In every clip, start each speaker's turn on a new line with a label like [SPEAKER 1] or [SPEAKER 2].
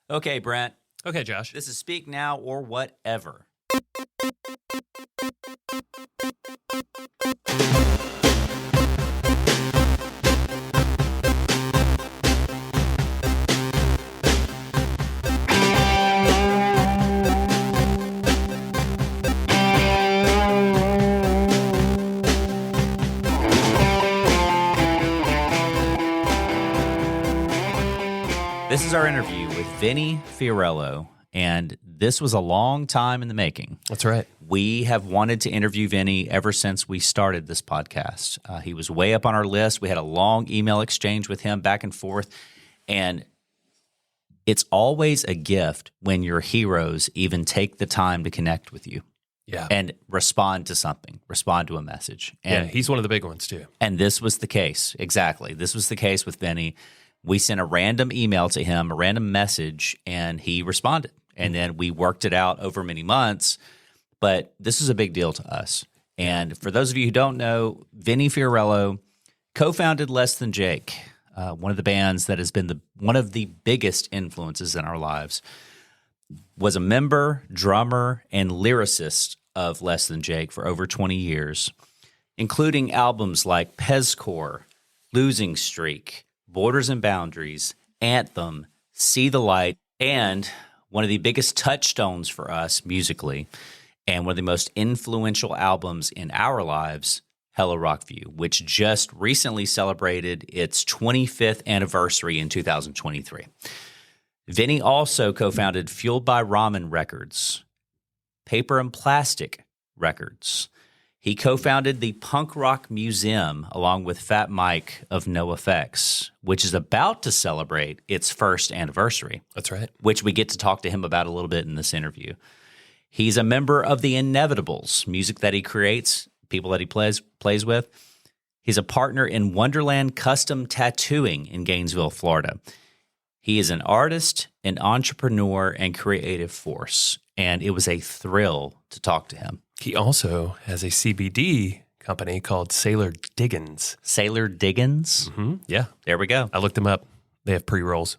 [SPEAKER 1] Okay, Brent.
[SPEAKER 2] Okay, Josh.
[SPEAKER 1] This is Speak Now or Whatever. This is our interview with Vinnie Fiorello, and this was a long time in the making.
[SPEAKER 2] That's right.
[SPEAKER 1] We have wanted to interview Vinnie ever since we started this podcast. He was way up on our list. We had a long email exchange with him back and forth, and it's always a gift when your heroes even take the time to connect with you.
[SPEAKER 2] Yeah.
[SPEAKER 1] And respond to something, respond to a message. And,
[SPEAKER 2] he's one of the big ones, too.
[SPEAKER 1] And this was the case. Exactly. This was the case with Vinnie. We sent a random email to him, a random message, and he responded. And then we worked it out over many months. But this is a big deal to us. And for those of you who don't know, Vinnie Fiorello co-founded Less Than Jake, one of the bands that has been one of the biggest influences in our lives. Was a member, drummer, and lyricist of Less Than Jake for over 20 years, including albums like Pezcore, Losing Streak, Borders and Boundaries, Anthem, See the Light, and one of the biggest touchstones for us musically, and one of the most influential albums in our lives, Hello Rockview, which just recently celebrated its 25th anniversary in 2023. Vinnie also co-founded Fueled by Ramen Records, Paper and Plastic Records. He co-founded the Punk Rock Museum along with Fat Mike of NoFX, which is about to celebrate its first anniversary.
[SPEAKER 2] That's right.
[SPEAKER 1] Which we get to talk to him about a little bit in this interview. He's a member of the Inevitables, music that he creates, people that he plays with. He's a partner in Wonderland Custom Tattooing in Gainesville, Florida. He is an artist, an entrepreneur, and creative force, and it was a thrill to talk to him.
[SPEAKER 2] He also has a CBD company called Sailor Diggins.
[SPEAKER 1] Sailor Diggins?
[SPEAKER 2] Mm-hmm. Yeah.
[SPEAKER 1] There we go.
[SPEAKER 2] I looked him up. They have pre-rolls.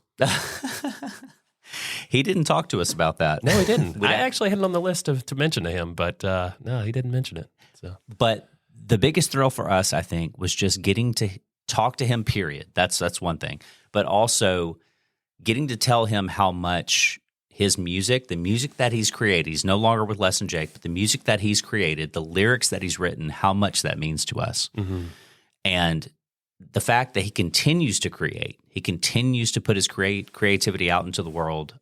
[SPEAKER 1] He didn't talk to us about that.
[SPEAKER 2] No, he didn't. I actually had it on the list to mention to him, but no, he didn't mention it. So,
[SPEAKER 1] but the biggest thrill for us, I think, was just getting to talk to him, period. That's one thing. But also getting to tell him how much his music, the music that he's created, he's no longer with Less Than Jake, but the music that he's created, the lyrics that he's written, how much that means to us. Mm-hmm. And the fact that he continues to create, he continues to put his creativity out into the world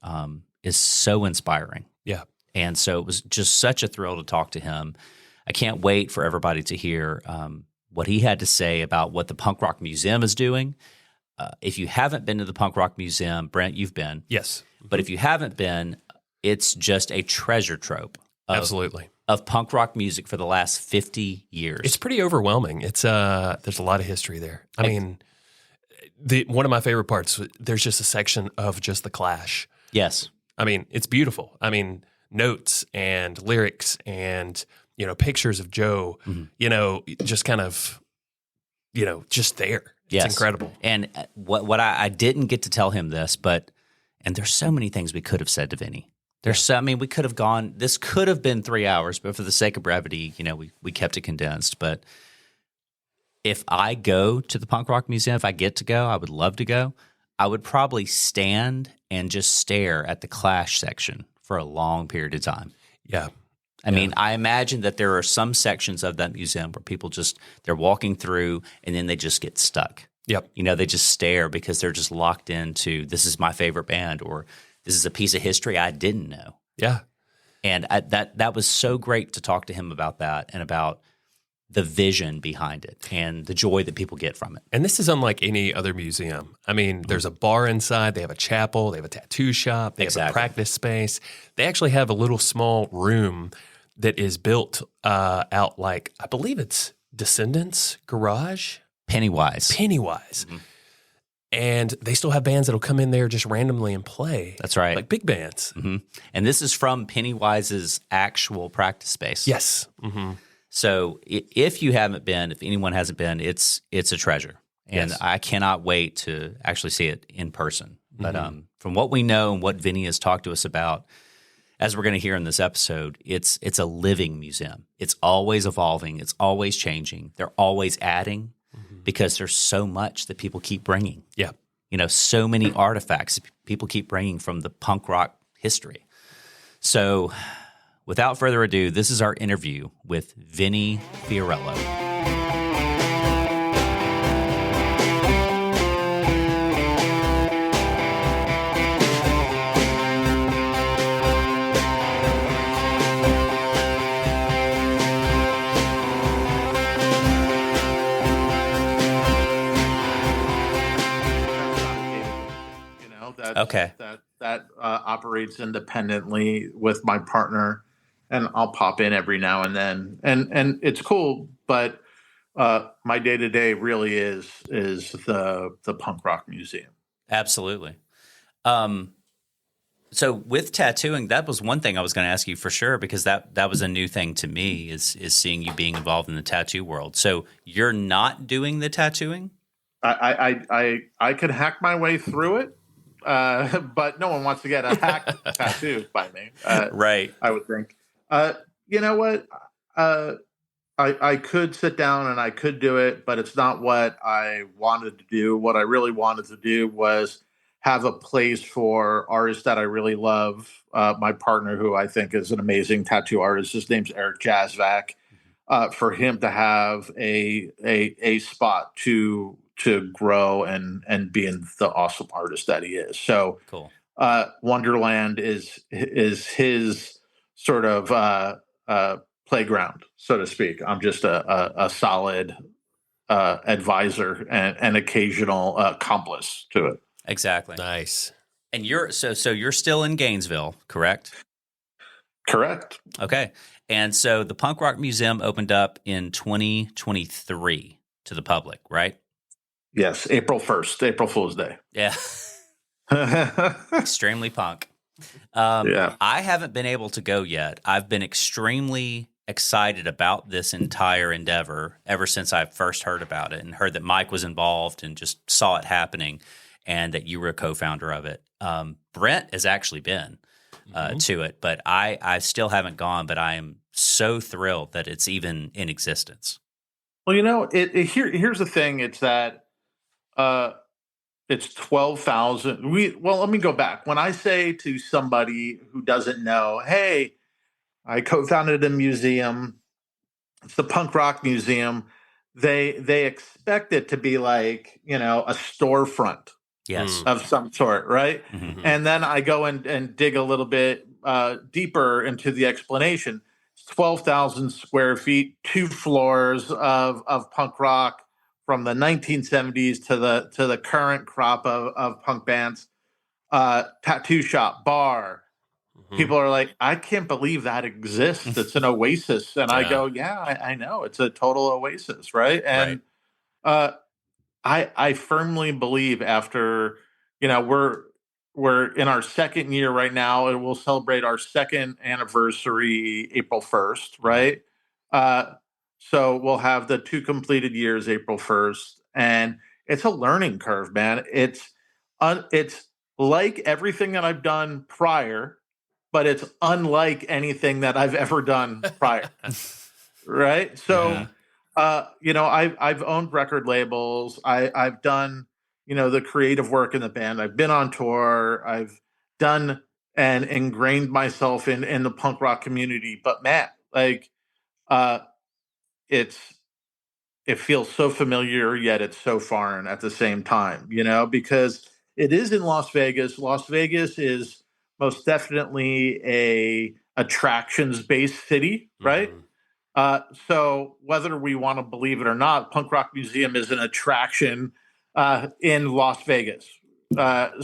[SPEAKER 1] is so inspiring.
[SPEAKER 2] Yeah.
[SPEAKER 1] And so it was just such a thrill to talk to him. I can't wait for everybody to hear what he had to say about what the Punk Rock Museum is doing. If you haven't been to the Punk Rock Museum, Brent, you've been.
[SPEAKER 2] Yes.
[SPEAKER 1] But if you haven't been, it's just a treasure trove.
[SPEAKER 2] Absolutely.
[SPEAKER 1] Of punk rock music for the last 50 years.
[SPEAKER 2] It's pretty overwhelming. It's there's a lot of history there. I mean, one of my favorite parts, there's just a section of just the Clash.
[SPEAKER 1] Yes.
[SPEAKER 2] I mean, it's beautiful. I mean, notes and lyrics and, pictures of Joe, just kind of, just there. It's incredible.
[SPEAKER 1] And what I didn't get to tell him this, and there's so many things we could have said to Vinnie. We could have gone, this could have been 3 hours, but for the sake of brevity, we kept it condensed. But if I go to the Punk Rock Museum, if I get to go, I would love to go. I would probably stand and just stare at the Clash section for a long period of time.
[SPEAKER 2] Yeah.
[SPEAKER 1] I mean, I imagine that there are some sections of that museum where people they're walking through and then they just get stuck.
[SPEAKER 2] Yep.
[SPEAKER 1] They just stare because they're just locked into, this is my favorite band, or this is a piece of history I didn't know.
[SPEAKER 2] Yeah.
[SPEAKER 1] And that was so great to talk to him about that and about the vision behind it and the joy that people get from it.
[SPEAKER 2] And this is unlike any other museum. I mean, there's a bar inside, they have a chapel, they have a tattoo shop, they have a practice space. They actually have a little small room that is built out like, I believe it's Descendants Garage?
[SPEAKER 1] Pennywise.
[SPEAKER 2] Mm-hmm. And they still have bands that'll come in there just randomly and play.
[SPEAKER 1] That's right.
[SPEAKER 2] Like big bands.
[SPEAKER 1] Mm-hmm. And this is from Pennywise's actual practice space.
[SPEAKER 2] Yes. Mm-hmm.
[SPEAKER 1] So if you haven't been, if anyone hasn't been, it's a treasure. And I cannot wait to actually see it in person. But from what we know and what Vinnie has talked to us about, as we're going to hear in this episode, it's a living museum. It's always evolving. It's always changing. They're always adding because there's so much that people keep bringing.
[SPEAKER 2] Yeah.
[SPEAKER 1] So many artifacts people keep bringing from the punk rock history. So without further ado, this is our interview with Vinnie Fiorello.
[SPEAKER 3] That operates independently with my partner, and I'll pop in every now and then, and it's cool. But my day to day really is the punk rock museum.
[SPEAKER 1] Absolutely. So with tattooing, that was one thing I was going to ask you for sure, because that was a new thing to me is seeing you being involved in the tattoo world. So you're not doing the tattooing?
[SPEAKER 3] I could hack my way through it. But no one wants to get a hack tattoo by me.
[SPEAKER 1] Right.
[SPEAKER 3] I would think. You know what? I could sit down and I could do it, but it's not what I wanted to do. What I really wanted to do was have a place for artists that I really love. My partner, who I think is an amazing tattoo artist, his name's Eric Jazvac. For him to have a spot to grow and being the awesome artist that he is. So
[SPEAKER 1] cool.
[SPEAKER 3] Wonderland is his sort of playground, so to speak. I'm just a solid advisor and occasional accomplice to it.
[SPEAKER 1] Exactly.
[SPEAKER 2] Nice.
[SPEAKER 1] And you're you're still in Gainesville, correct?
[SPEAKER 3] Correct.
[SPEAKER 1] Okay. And so the Punk Rock Museum opened up in 2023 to the public, right?
[SPEAKER 3] Yes, April 1st, April Fool's Day.
[SPEAKER 1] Yeah. Extremely punk.
[SPEAKER 3] Yeah.
[SPEAKER 1] I haven't been able to go yet. I've been extremely excited about this entire endeavor ever since I first heard about it and heard that Mike was involved and just saw it happening and that you were a co-founder of it. Brent has actually been to it, but I still haven't gone, but I am so thrilled that it's even in existence.
[SPEAKER 3] Well, here's the thing. It's that it's 12,000. Let me go back. When I say to somebody who doesn't know, hey, I co-founded a museum, it's the Punk Rock Museum, they expect it to be like, a storefront.
[SPEAKER 1] Yes.
[SPEAKER 3] Of some sort, right?
[SPEAKER 1] Mm-hmm.
[SPEAKER 3] And then I go and dig a little bit deeper into the explanation. It's 12,000 square feet, 2 floors of punk rock from the 1970s to the current crop of punk bands. Tattoo shop, bar. Mm-hmm. People are like, I can't believe that exists. It's an oasis. And I go, yeah, I know. It's a total oasis, right? And I firmly believe after, we're in our second year right now, and we'll celebrate our second anniversary April 1st, right? So we'll have the 2 completed years April 1st, and it's a learning curve, man. It's like everything that I've done prior, but it's unlike anything that I've ever done prior, right? So. I've owned record labels. I've done, the creative work in the band. I've been on tour. I've done and ingrained myself in the punk rock community. But man, it feels so familiar, yet it's so foreign at the same time, because it is in Las Vegas. Las Vegas is most definitely a attractions-based city, right? Mm-hmm. So whether we want to believe it or not, Punk Rock Museum is an attraction in Las Vegas.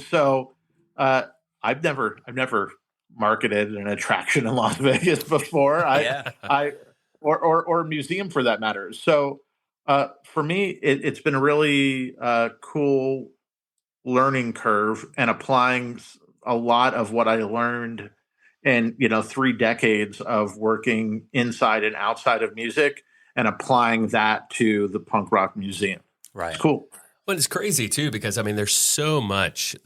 [SPEAKER 3] So I've never marketed an attraction in Las Vegas before. Or museum for that matter. So for me, it's been a really cool learning curve and applying a lot of what I learned and 3 decades of working inside and outside of music and applying that to the Punk Rock Museum.
[SPEAKER 1] Right.
[SPEAKER 3] It's cool.
[SPEAKER 2] But it's crazy too because I mean, there's so much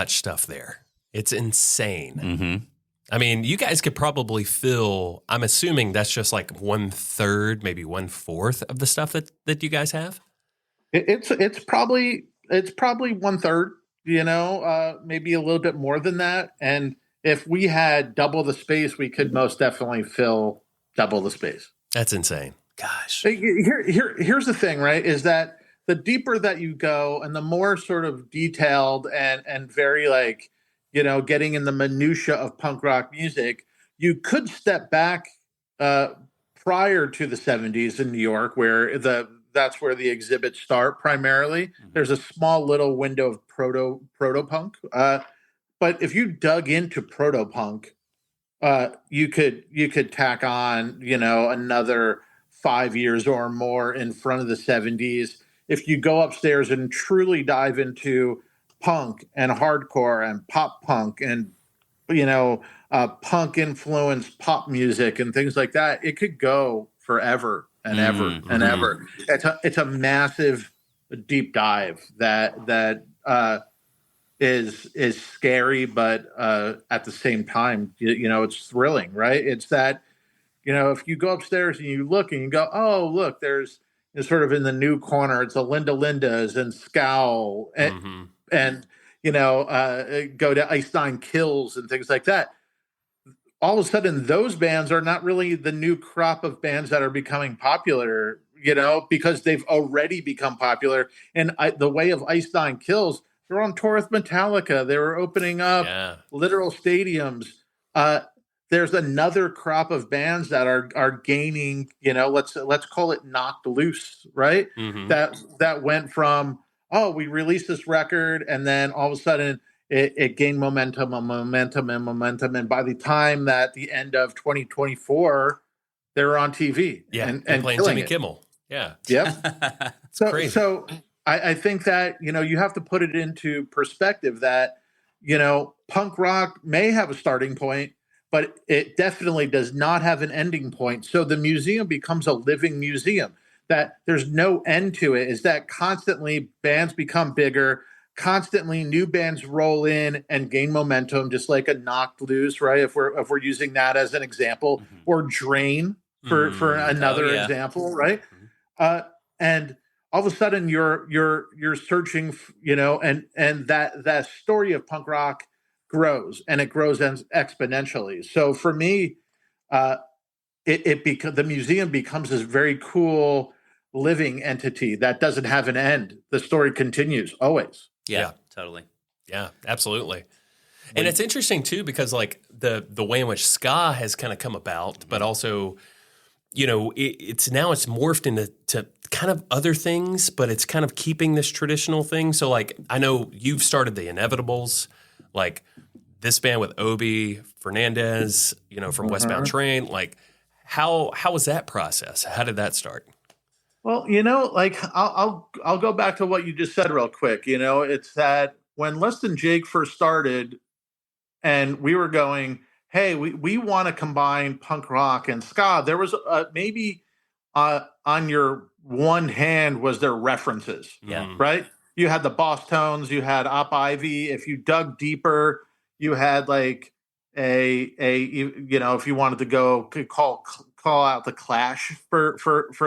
[SPEAKER 2] stuff there. It's insane.
[SPEAKER 1] Mm-hmm.
[SPEAKER 2] I mean, you guys could probably fill. I'm assuming that's just like 1/3, maybe 1/4 of the stuff that you guys have.
[SPEAKER 3] It's probably 1/3. Maybe a little bit more than that. And if we had double the space, we could most definitely fill double the space.
[SPEAKER 2] That's insane. Gosh.
[SPEAKER 3] Here's the thing, right? Is that the deeper that you go and the more sort of detailed and very like, getting in the minutia of punk rock music, you could step back prior to the 70s in New York, where that's where the exhibits start primarily. Mm-hmm. There's a small little window of proto-punk. But if you dug into proto-punk, you could tack on, another 5 years or more in front of the 70s. If you go upstairs and truly dive into punk and hardcore and pop punk and, punk influenced pop music and things like that, it could go forever and ever and ever. It's a massive deep dive that is scary, but at the same time, it's thrilling, right? It's that, if you go upstairs and you look and you go, oh, look, there's sort of in the new corner, it's a Linda Linda's and Scowl and go to Ice Nine Kills and things like that. All of a sudden, those bands are not really the new crop of bands that are becoming popular, because they've already become popular. And the way of Ice Nine Kills, they're on tour with Metallica. They were opening up literal stadiums. There's another crop of bands that are gaining, let's call it knocked loose, right? Mm-hmm. That went from, we released this record, and then all of a sudden it gained momentum. And by the time that the end of 2024, they were on TV and
[SPEAKER 2] playing Jimmy Kimmel. Yeah.
[SPEAKER 3] Yep.
[SPEAKER 2] Crazy.
[SPEAKER 3] So I think that, you have to put it into perspective that, punk rock may have a starting point, but it definitely does not have an ending point. So the museum becomes a living museum, that there's no end to it, is that constantly bands become bigger, constantly new bands roll in and gain momentum, just like a Knocked Loose, right? If we're using that as an example, or Drain for another example, right? And all of a sudden you're searching, and that story of punk rock grows, and it grows exponentially. So for me, the museum becomes this very cool living entity that doesn't have an end. The story continues always.
[SPEAKER 1] Yeah, totally.
[SPEAKER 2] Yeah, absolutely. And it's interesting too, because like the way in which ska has kind of come about, but also, it's morphed into kind of other things, but it's kind of keeping this traditional thing. So like, I know you've started the Inevitables, like this band with Obi Fernandez, from Westbound Train. Like, how was that process? How did that start?
[SPEAKER 3] Well, like I'll go back to what you just said real quick. It's that when Less Than Jake first started, and we were going, hey, we want to combine punk rock and ska. There was maybe on your one hand was their references.
[SPEAKER 1] Yeah.
[SPEAKER 3] Right. You had the Boss Tones, you had Op Ivy. If you dug deeper, you had like if you wanted to go, could call out the Clash for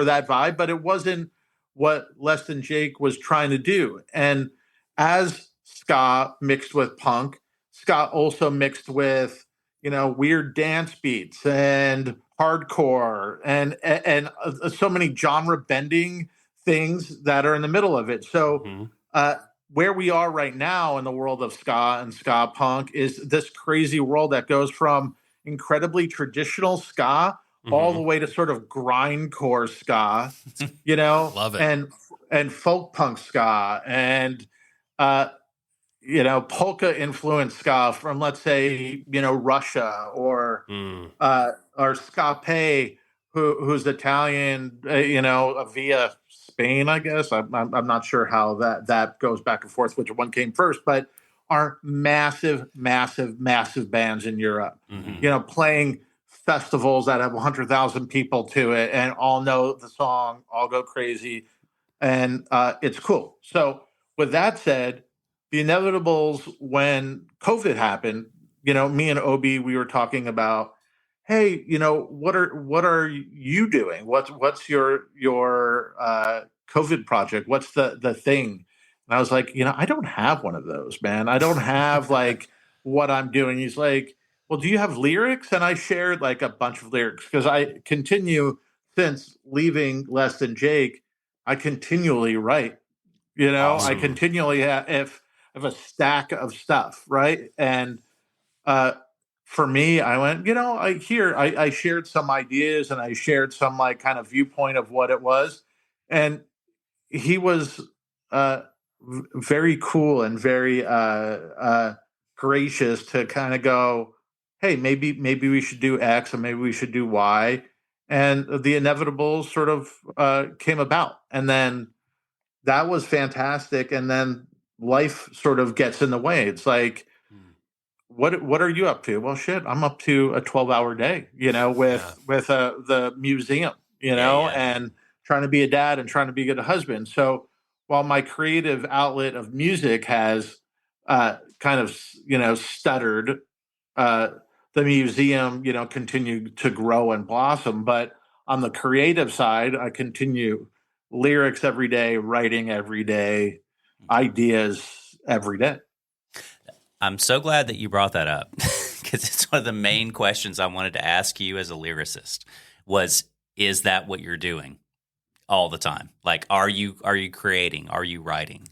[SPEAKER 3] that vibe, but it wasn't what Less Than Jake was trying to do. And as ska mixed with punk, ska also mixed with weird dance beats and hardcore and so many genre bending things that are in the middle of it. So where we are right now in the world of ska and ska punk is this crazy world that goes from incredibly traditional ska all the way to sort of grindcore ska,
[SPEAKER 2] Love it.
[SPEAKER 3] and folk punk ska and polka influenced ska from, let's say, Russia or ska-punk, who's Italian, via Spain, I guess. I'm not sure how that goes back and forth, which one came first, but are massive, massive, massive bands in Europe, playing festivals that have 100,000 people to it and all know the song, all go crazy. and it's cool. So with that said, the inevitables, when COVID happened, me and Obi, we were talking about, hey, what are you doing? What's your COVID project? What's the thing? And I was like, I don't have one of those, man. I don't have like what I'm doing. He's like, well, do you have lyrics? And I shared like a bunch of lyrics because I continue, since leaving Less Than Jake, I continually write. I
[SPEAKER 1] Awesome.
[SPEAKER 3] continually have a stack of stuff, right? And uh, for me, I went, I shared some ideas and I shared some like kind of viewpoint of what it was, and he was uh, very cool and very gracious to kind of go, hey, maybe we should do X and maybe we should do Y, and the inevitable sort of came about, and then that was fantastic, and then life sort of gets in the way. It's like, what are you up to? Well, shit, I'm up to a 12-hour day, with the museum,
[SPEAKER 1] Yeah.
[SPEAKER 3] and trying to be a dad and trying to be a good husband. So while my creative outlet of music has kind of stuttered, uh, the museum continued to grow and blossom. But on the creative side, I continue lyrics every day, writing every day, ideas every day.
[SPEAKER 1] I'm so glad that you brought that up because it's one of the main questions I wanted to ask you as a lyricist is that what you're doing all the time? Like, are you creating? Are you writing?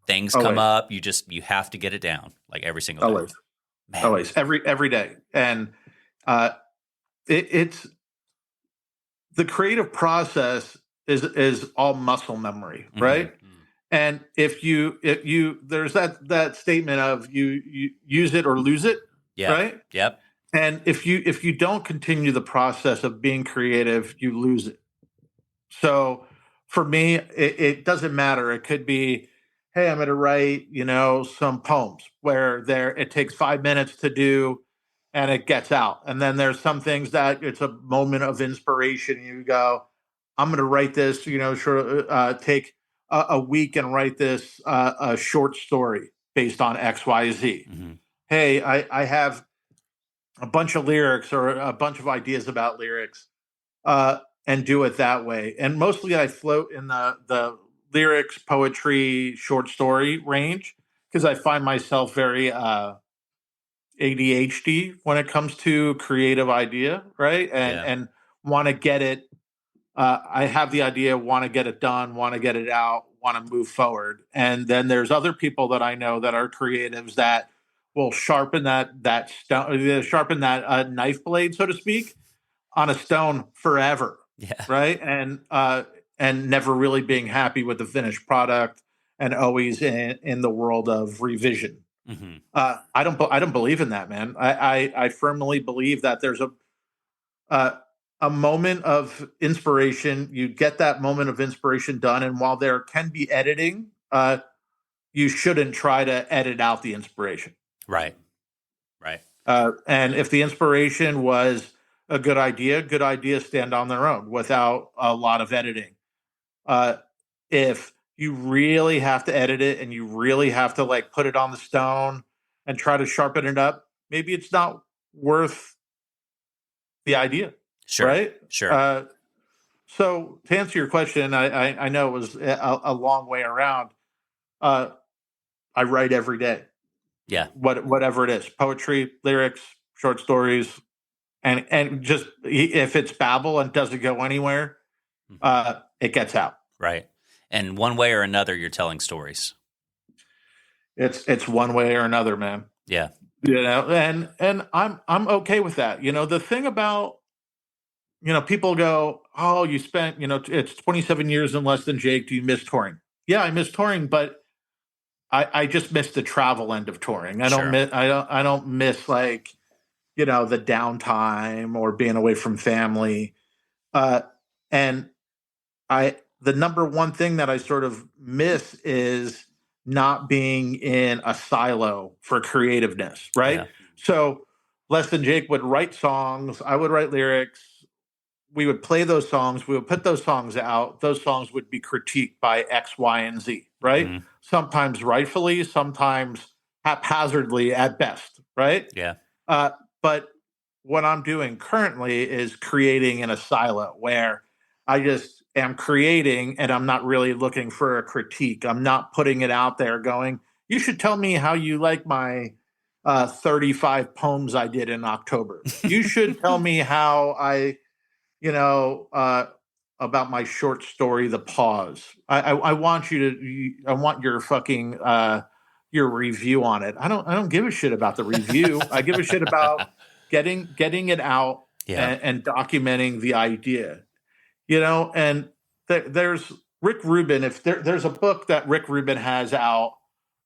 [SPEAKER 1] Things come up. You have to get it down like every single day.
[SPEAKER 3] Always. Man. Always. Every day. And it's the creative process is all muscle memory, right? Mm-hmm. And if you there's that statement of you use it or lose it, right?
[SPEAKER 1] Yep.
[SPEAKER 3] And if you don't continue the process of being creative, you lose it. So for me, it doesn't matter. It could be, hey, I'm going to write, some poems where it takes 5 minutes to do and it gets out. And then there's some things that it's a moment of inspiration. You go, I'm going to write this, take a week and write this a short story based on XYZ. Mm-hmm. Hey, I have a bunch of lyrics or a bunch of ideas about lyrics, and do it that way. And mostly I float in the lyrics, poetry, short story range because I find myself very ADHD when it comes to creative idea, right? And want to get it. I have the idea, want to get it done, want to get it out, want to move forward. And then there's other people that I know that are creatives that will sharpen that stone, sharpen that knife blade, so to speak, on a stone forever.
[SPEAKER 1] Yeah.
[SPEAKER 3] Right. And never really being happy with the finished product and always in the world of revision. Mm-hmm. I don't believe in that, man. I firmly believe that there's a moment of inspiration. You get that moment of inspiration done. And while there can be editing, you shouldn't try to edit out the inspiration.
[SPEAKER 1] Right.
[SPEAKER 3] And if the inspiration was a good ideas stand on their own without a lot of editing. If you really have to edit it and you really have to like put it on the stone and try to sharpen it up, maybe it's not worth the idea.
[SPEAKER 1] Sure.
[SPEAKER 3] Right?
[SPEAKER 1] Sure.
[SPEAKER 3] So to answer your question, I know it was a long way around. I write every day.
[SPEAKER 1] Yeah.
[SPEAKER 3] Whatever it is, poetry, lyrics, short stories, and just if it's babble and doesn't go anywhere, it gets out.
[SPEAKER 1] Right. And one way or another, you're telling stories.
[SPEAKER 3] It's one way or another, man.
[SPEAKER 1] Yeah.
[SPEAKER 3] And I'm okay with that. The thing about, people go, oh, you spent, it's 27 years and Less Than Jake. Do you miss touring? Yeah, I miss touring, but I just miss the travel end of touring. I don't miss like, the downtime or being away from family. And the number one thing that I sort of miss is not being in a silo for creativeness, right? Yeah. So Less Than Jake would write songs, I would write lyrics, we would play those songs. We would put those songs out. Those songs would be critiqued by X, Y, and Z, right?
[SPEAKER 1] Mm-hmm.
[SPEAKER 3] Sometimes rightfully, sometimes haphazardly at best, right?
[SPEAKER 1] Yeah.
[SPEAKER 3] But what I'm doing currently is creating in a silo where I just am creating and I'm not really looking for a critique. I'm not putting it out there going, you should tell me how you like my 35 poems I did in October. You should tell me how I, about my short story, The Pause. I want I want your fucking, your review on it. I don't give a shit about the review. I give a shit about getting it out and documenting the idea, and there's Rick Rubin. If there's a book that Rick Rubin has out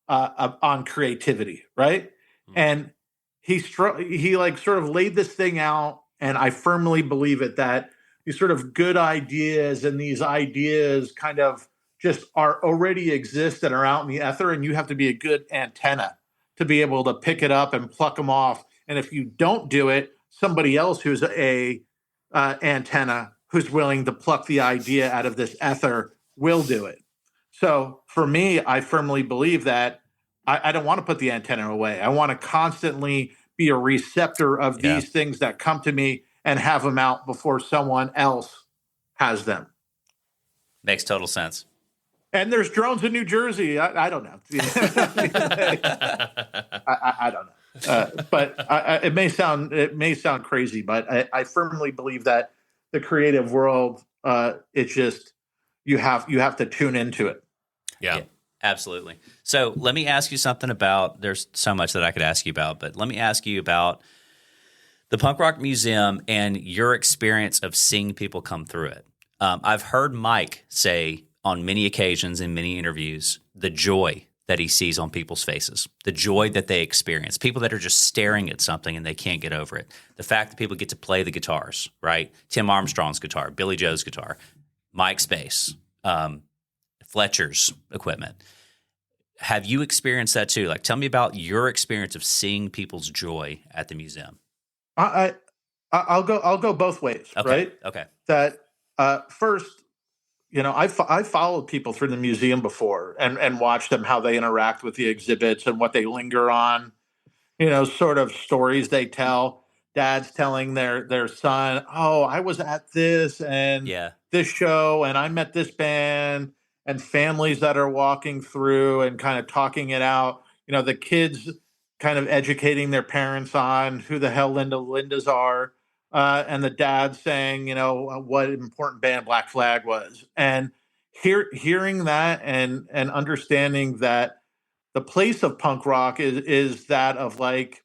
[SPEAKER 3] on creativity, right? And he like sort of laid this thing out, and I firmly believe it, that these sort of good ideas and these ideas kind of just are already exist and are out in the ether, and you have to be a good antenna to be able to pick it up and pluck them off. And if you don't do it, somebody else who's a antenna who's willing to pluck the idea out of this ether will do it. So for me, I firmly believe that I don't want to put the antenna away. I want to constantly be a receptor of these things that come to me and have them out before someone else has them.
[SPEAKER 1] Makes total sense.
[SPEAKER 3] And there's drones in New Jersey. I don't know. I don't know. But it may sound crazy, but I firmly believe that the creative world, it's just you have to tune into it.
[SPEAKER 1] Yeah, absolutely. So let me ask you something about. There's so much that I could ask you about, but let me ask you about the Punk Rock Museum and your experience of seeing people come through it. I've heard Mike say on many occasions in many interviews the joy that he sees on people's faces, the joy that they experience, people that are just staring at something and they can't get over it. The fact that people get to play the guitars, right? Tim Armstrong's guitar, Billy Joe's guitar, Mike's bass, Fletcher's equipment. Have you experienced that too? Like, tell me about your experience of seeing people's joy at the museum.
[SPEAKER 3] I'll go both ways, right?
[SPEAKER 1] Okay.
[SPEAKER 3] That first, I followed people through the museum before and watched them, how they interact with the exhibits and what they linger on, sort of stories they tell. Dad's telling their son, oh, I was at this and this show and I met this band, and families that are walking through and kind of talking it out. The kids kind of educating their parents on who the hell Lindas are. And the dad saying, what important band Black Flag was. And hearing that and understanding that the place of punk rock is that of like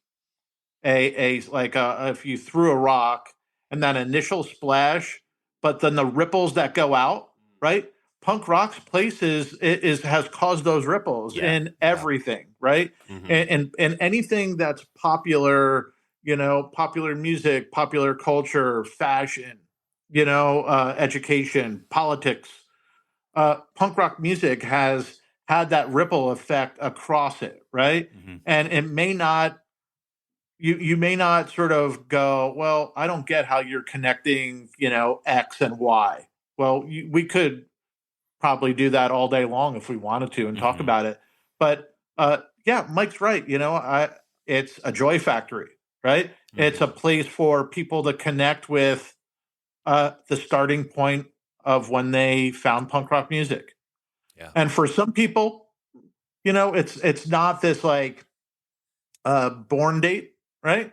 [SPEAKER 3] if you threw a rock and that initial splash, but then the ripples that go out, right? Punk rock's place has caused those ripples in everything, right? Mm-hmm. And anything that's popular, popular music, popular culture, fashion, education, politics, punk rock music has had that ripple effect across it, right? Mm-hmm. And it may not, you may not sort of go, well, I don't get how you're connecting, X and Y. Well, we could probably do that all day long if we wanted to and talk about it. But Mike's right. It's a joy factory, right? Mm-hmm. It's a place for people to connect with the starting point of when they found punk rock music. Yeah. And for some people, it's not this like born date, right?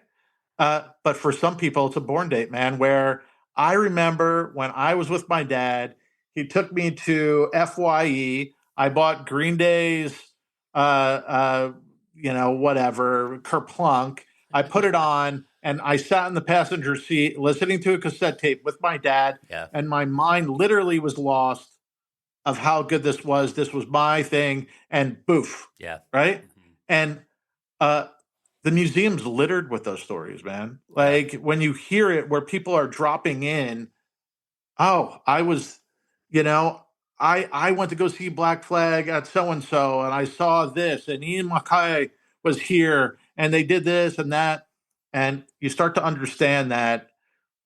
[SPEAKER 3] But for some people, it's a born date, man, where I remember when I was with my dad, he took me to FYE. I bought Green Day's, whatever, Kerplunk. I put it on and I sat in the passenger seat listening to a cassette tape with my dad. Yeah. And my mind literally was lost of how good this was. This was my thing. And boof. Yeah. Right. Mm-hmm. And the museum's littered with those stories, man. Like when you hear it where people are dropping in, oh, I was, I went to go see Black Flag at so-and-so, and I saw this, and Ian Mackay was here, and they did this and that. And you start to understand that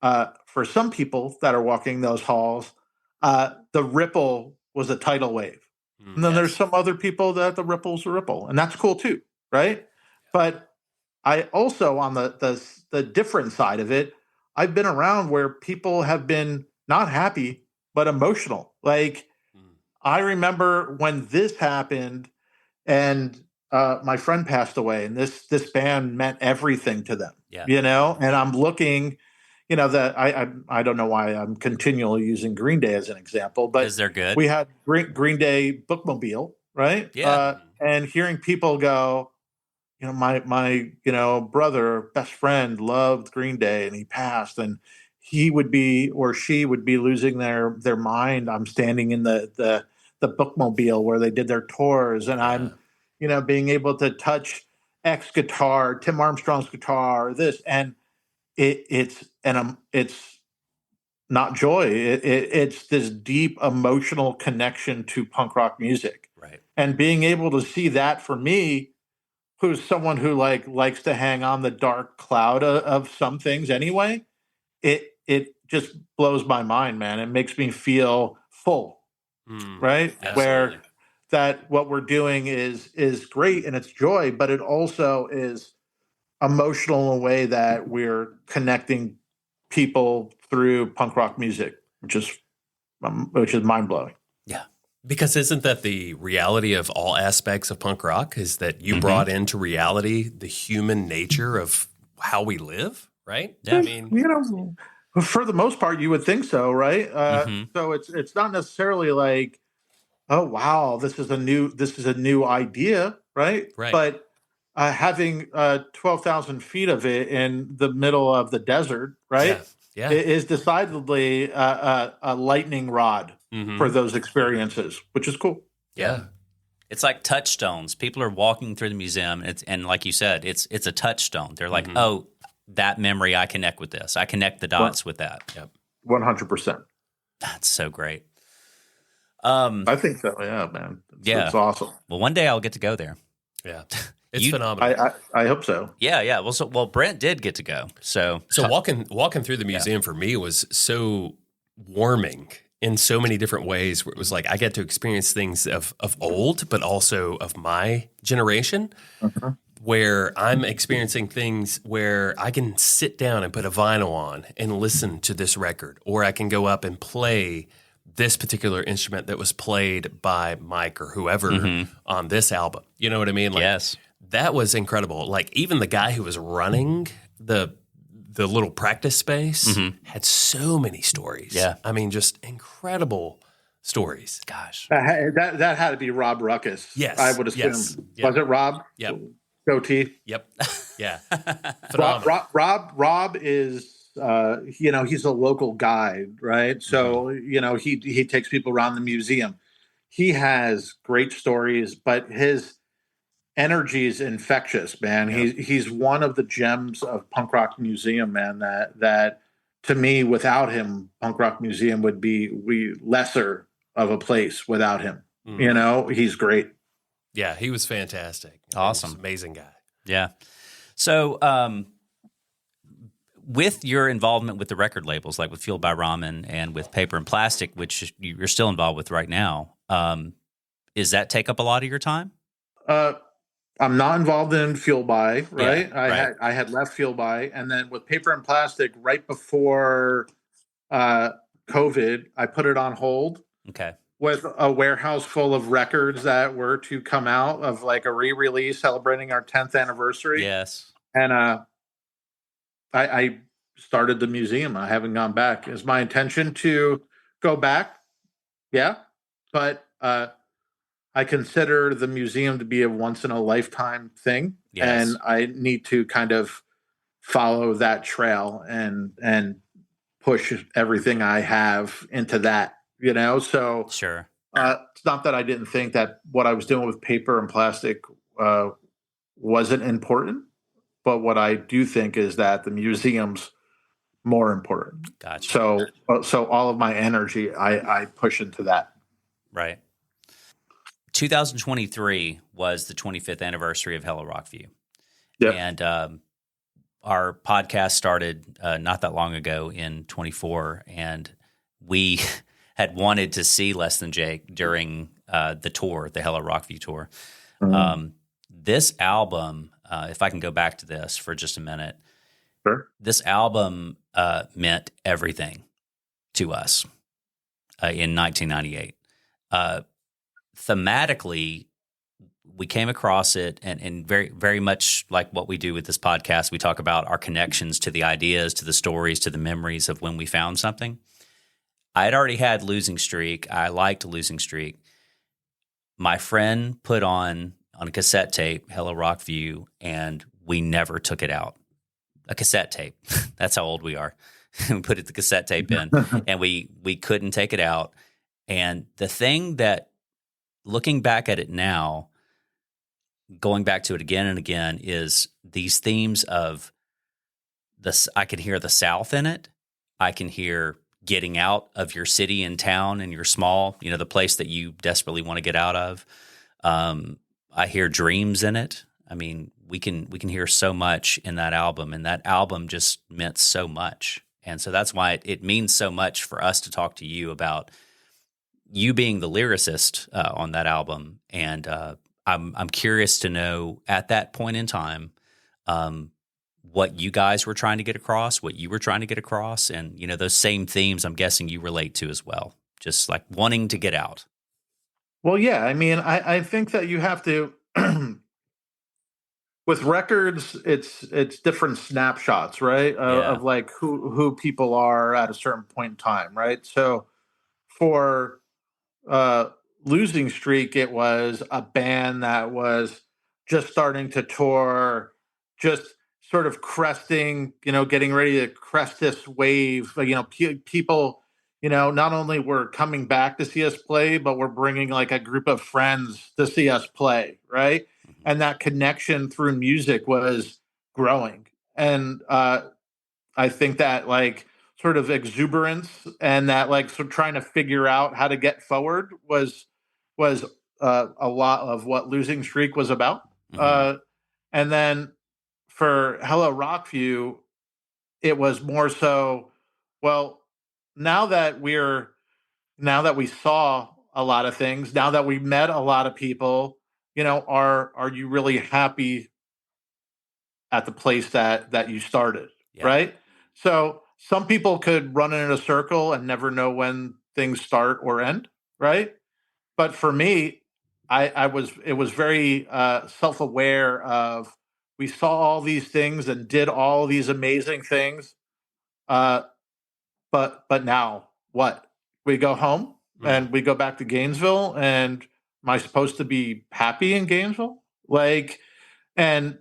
[SPEAKER 3] for some people that are walking those halls, the ripple was a tidal wave. And then there's some other people that the ripple's a ripple, and that's cool too, right? But I also, on the different side of it, I've been around where people have been not happy but emotional. Like I remember when this happened, and my friend passed away, and this band meant everything to them.
[SPEAKER 1] Yeah.
[SPEAKER 3] You know, and I'm looking, you know, that I don't know why I'm continually using Green Day as an example, but
[SPEAKER 1] because they're good.
[SPEAKER 3] we had Green Day bookmobile, right?
[SPEAKER 1] Yeah.
[SPEAKER 3] And hearing people go, you know, my you know, brother, best friend loved Green Day and he passed, and he would be, or she would be, losing their mind. I'm standing in the bookmobile where they did their tours, and I'm, you know, being able to touch X guitar, Tim Armstrong's guitar, this, and it's not joy. It's this deep emotional connection to punk rock music,
[SPEAKER 1] right?
[SPEAKER 3] And being able to see that, for me, who's someone who likes to hang on the dark cloud of some things anyway, it just blows my mind, man. It makes me feel full, right?
[SPEAKER 1] Absolutely.
[SPEAKER 3] Where that what we're doing is great and it's joy, but it also is emotional in a way that we're connecting people through punk rock music, which is mind blowing.
[SPEAKER 2] Yeah. Because isn't that the reality of all aspects of punk rock, is that you brought into reality the human nature of how we live, right?
[SPEAKER 3] Yeah. I mean, you know, for the most part, you would think so, right? So it's not necessarily like, oh wow, this is a new idea, right?
[SPEAKER 2] Right.
[SPEAKER 3] But having 12,000 feet of it in the middle of the desert, right?
[SPEAKER 2] Yeah.
[SPEAKER 3] It is decidedly a lightning rod for those experiences, which is cool.
[SPEAKER 2] Yeah.
[SPEAKER 1] It's like touchstones. People are walking through the museum, and like you said, it's a touchstone. They're like, oh, that memory, I connect with this. I connect the dots with that.
[SPEAKER 2] Yep.
[SPEAKER 3] 100%.
[SPEAKER 1] That's so great.
[SPEAKER 3] I think so. Yeah, man. It's awesome.
[SPEAKER 1] Well, one day I'll get to go there.
[SPEAKER 2] Yeah. It's phenomenal.
[SPEAKER 3] I hope so.
[SPEAKER 1] Yeah. Well, Brent did get to go. So
[SPEAKER 2] walking through the museum for me was so warming in so many different ways, where it was like I get to experience things of old, but also of my generation, where I'm experiencing things where I can sit down and put a vinyl on and listen to this record, or I can go up and play this particular instrument that was played by Mike or whoever on this album. You know what I mean? Like,
[SPEAKER 1] yes.
[SPEAKER 2] That was incredible. Like, even the guy who was running the little practice space had so many stories.
[SPEAKER 1] Yeah.
[SPEAKER 2] I mean, just incredible stories.
[SPEAKER 1] Gosh.
[SPEAKER 3] That had to be Rob Ruckus.
[SPEAKER 2] Yes.
[SPEAKER 3] I would assume.
[SPEAKER 2] Yes.
[SPEAKER 3] Was it Rob?
[SPEAKER 2] Yep.
[SPEAKER 3] Goatee.
[SPEAKER 2] Yep. Yeah. Phenomenal.
[SPEAKER 3] Rob is you know, he's a local guide, right? So, you know, he takes people around the museum. He has great stories, but his energy is infectious, man.
[SPEAKER 2] Yep.
[SPEAKER 3] He's one of the gems of punk rock museum, man, that to me, without him, punk rock museum would be lesser of a place without him. You know, he's great.
[SPEAKER 2] Yeah, he was fantastic.
[SPEAKER 1] Awesome.
[SPEAKER 2] He was an amazing guy.
[SPEAKER 1] Yeah. So, with your involvement with the record labels, like with Fueled by Ramen and with Paper and Plastic, which you're still involved with right now, does that take up a lot of your time?
[SPEAKER 3] I'm not involved in Fueled by, right?
[SPEAKER 1] Yeah,
[SPEAKER 3] I had left Fueled by, and then with Paper and Plastic, right before COVID, I put it on hold.
[SPEAKER 1] Okay.
[SPEAKER 3] With a warehouse full of records that were to come out, of like a re-release celebrating our 10th anniversary.
[SPEAKER 1] Yes.
[SPEAKER 3] And I started the museum. I haven't gone back. It's my intention to go back. Yeah. But I consider the museum to be a once in a lifetime thing.
[SPEAKER 1] Yes.
[SPEAKER 3] And I need to kind of follow that trail and push everything I have into that, you know? So
[SPEAKER 1] Sure.
[SPEAKER 3] it's not that I didn't think that what I was doing with Paper and Plastic wasn't important, but what I do think is that the museum's more important.
[SPEAKER 1] Gotcha.
[SPEAKER 3] So all of my energy, I push into that.
[SPEAKER 1] Right. 2023 was the 25th anniversary of Hello Rockview.
[SPEAKER 3] Yep.
[SPEAKER 1] And our podcast started not that long ago in 24, and we had wanted to see Less Than Jake during the tour, the Hello Rockview tour. This album, if I can go back to this for just a minute,
[SPEAKER 3] Sure.
[SPEAKER 1] this album meant everything to us in 1998. Thematically, we came across it, and very, very much like what we do with this podcast, we talk about our connections to the ideas, to the stories, to the memories of when we found something. I had already had Losing Streak. I liked Losing Streak. My friend put on a cassette tape, Hello Rockview, and we never took it out. A cassette tape. That's how old we are. We put the cassette tape in, and we couldn't take it out. And the thing that, looking back at it now, going back to it again and again, is these themes of this. I can hear the South in it. I can hear getting out of your city and town and your small, the place that you desperately want to get out of. I hear dreams in it. I mean, we can hear so much in that album, and that album just meant so much. And so that's why it means so much for us to talk to you about you being the lyricist on that album. And I'm curious to know, at that point in time, what you guys were trying to get across, what you were trying to get across, and those same themes I'm guessing you relate to as well, just like wanting to get out.
[SPEAKER 3] Well, yeah, I mean, I think that you have to with records, it's different snapshots, right? Of like who people are at a certain point in time, right? So for Losing Streak, it was a band that was just starting to tour, just sort of cresting, getting ready to crest this wave. People, not only were coming back to see us play, but we're bringing like a group of friends to see us play, right? And that connection through music was growing. And I think that like sort of exuberance and that like sort of trying to figure out how to get forward was a lot of what Losing Streak was about. And then for Hello Rockview, it was more so, well, now that we saw a lot of things, now that we met a lot of people, are you really happy at the place that you started, right? So some people could run in a circle and never know when things start or end, right? But for me, it was very self-aware of, we saw all these things and did all these amazing things, but now what? We go home and we go back to Gainesville, and am I supposed to be happy in Gainesville? Like, and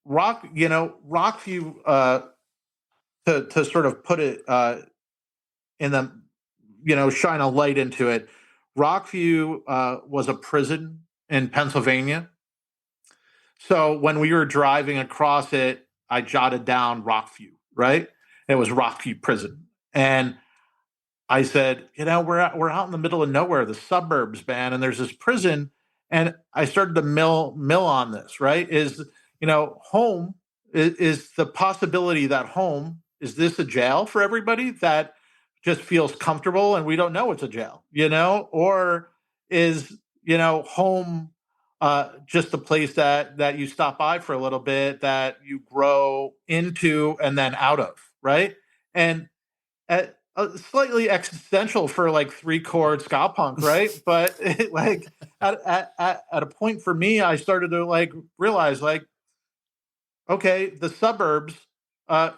[SPEAKER 3] Rockview, to sort of put it in the, shine a light into it. Rockview was a prison in Pennsylvania. So when we were driving across it, I jotted down Rockview, right? It was Rockview Prison. And I said, we're out in the middle of nowhere, the suburbs, man, and there's this prison. And I started to mill on this, right? Is, home is the possibility that home, is this a jail for everybody that just feels comfortable and we don't know it's a jail, or is, home just a place that you stop by for a little bit, that you grow into and then out of, right? And slightly existential for like 3-chord ska-punk, right? But like at a point for me, I started to like realize like, okay, the suburbs,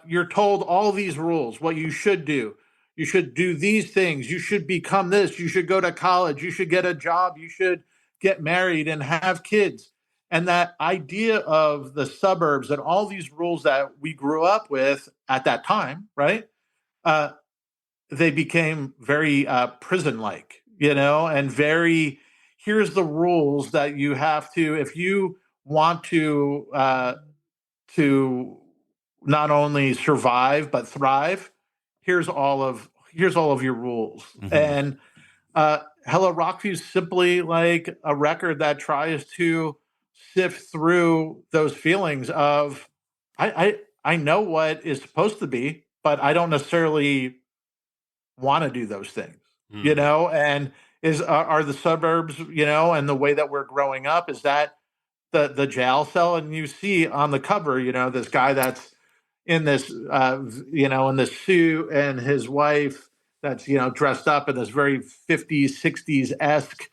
[SPEAKER 3] you're told all these rules, what you should do. You should do these things. You should become this. You should go to college. You should get a job. You should get married and have kids. And that idea of the suburbs and all these rules that we grew up with at that time, right? They became very prison-like, and very, here's the rules that you have to, if you want to not only survive but thrive, here's all of your rules. And Hello Rockview is simply like a record that tries to sift through those feelings of, I know what is supposed to be, but I don't necessarily want to do those things, and are the suburbs, and the way that we're growing up, is that the jail cell? And you see on the cover, this guy that's in this, in this suit, and his wife that's, dressed up in this very 50s, 60s esque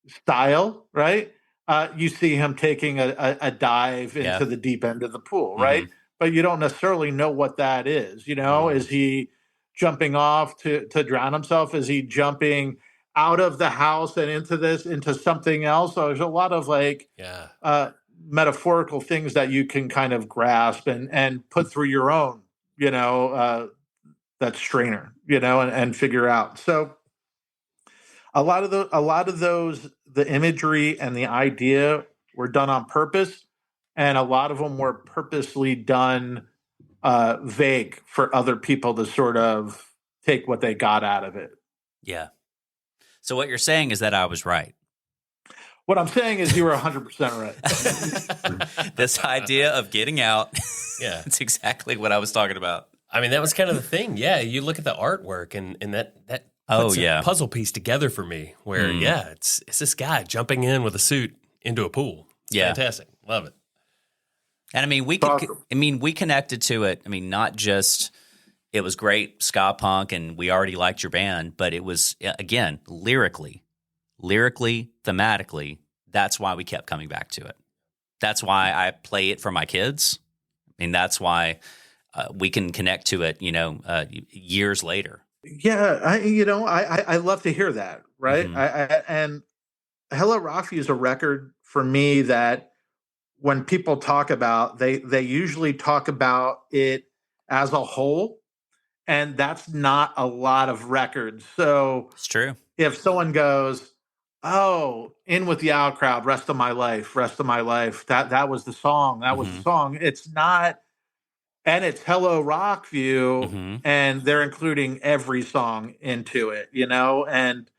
[SPEAKER 3] style, right? You see him taking a dive into the deep end of the pool, right? Mm-hmm. But you don't necessarily know what that is. Is he jumping off to drown himself? Is he jumping out of the house and into something else? So there's a lot of metaphorical things that you can kind of grasp and put through your own, that strainer, and figure out. So a lot of those, the imagery and the idea were done on purpose, and a lot of them were purposely done vague for other people to sort of take what they got out of it.
[SPEAKER 1] Yeah. So what you're saying is that I was right.
[SPEAKER 3] What I'm saying is you were 100%
[SPEAKER 1] right. This idea of getting out, it's exactly what I was talking about.
[SPEAKER 2] I mean, that was kind of the thing. Yeah, you look at the artwork, and that puts a puzzle piece together for me where, it's this guy jumping in with a suit into a pool. It's fantastic. Love it.
[SPEAKER 1] And I mean, we connected to it. I mean, not just it was great ska-punk and we already liked your band, but it was, again, lyrically, thematically, that's why we kept coming back to it. That's why I play it for my kids. I mean, that's why we can connect to it, years later.
[SPEAKER 3] Yeah, I love to hear that, right? Mm-hmm. And Hello Rockview is a record for me that when people talk about, they usually talk about it as a whole, and that's not a lot of records. So
[SPEAKER 1] it's true.
[SPEAKER 3] If someone goes, "Oh, In With the Out Crowd, Rest of My Life," that was the song. That was the song. It's not. And it's Hello Rockview, and they're including every song into it, and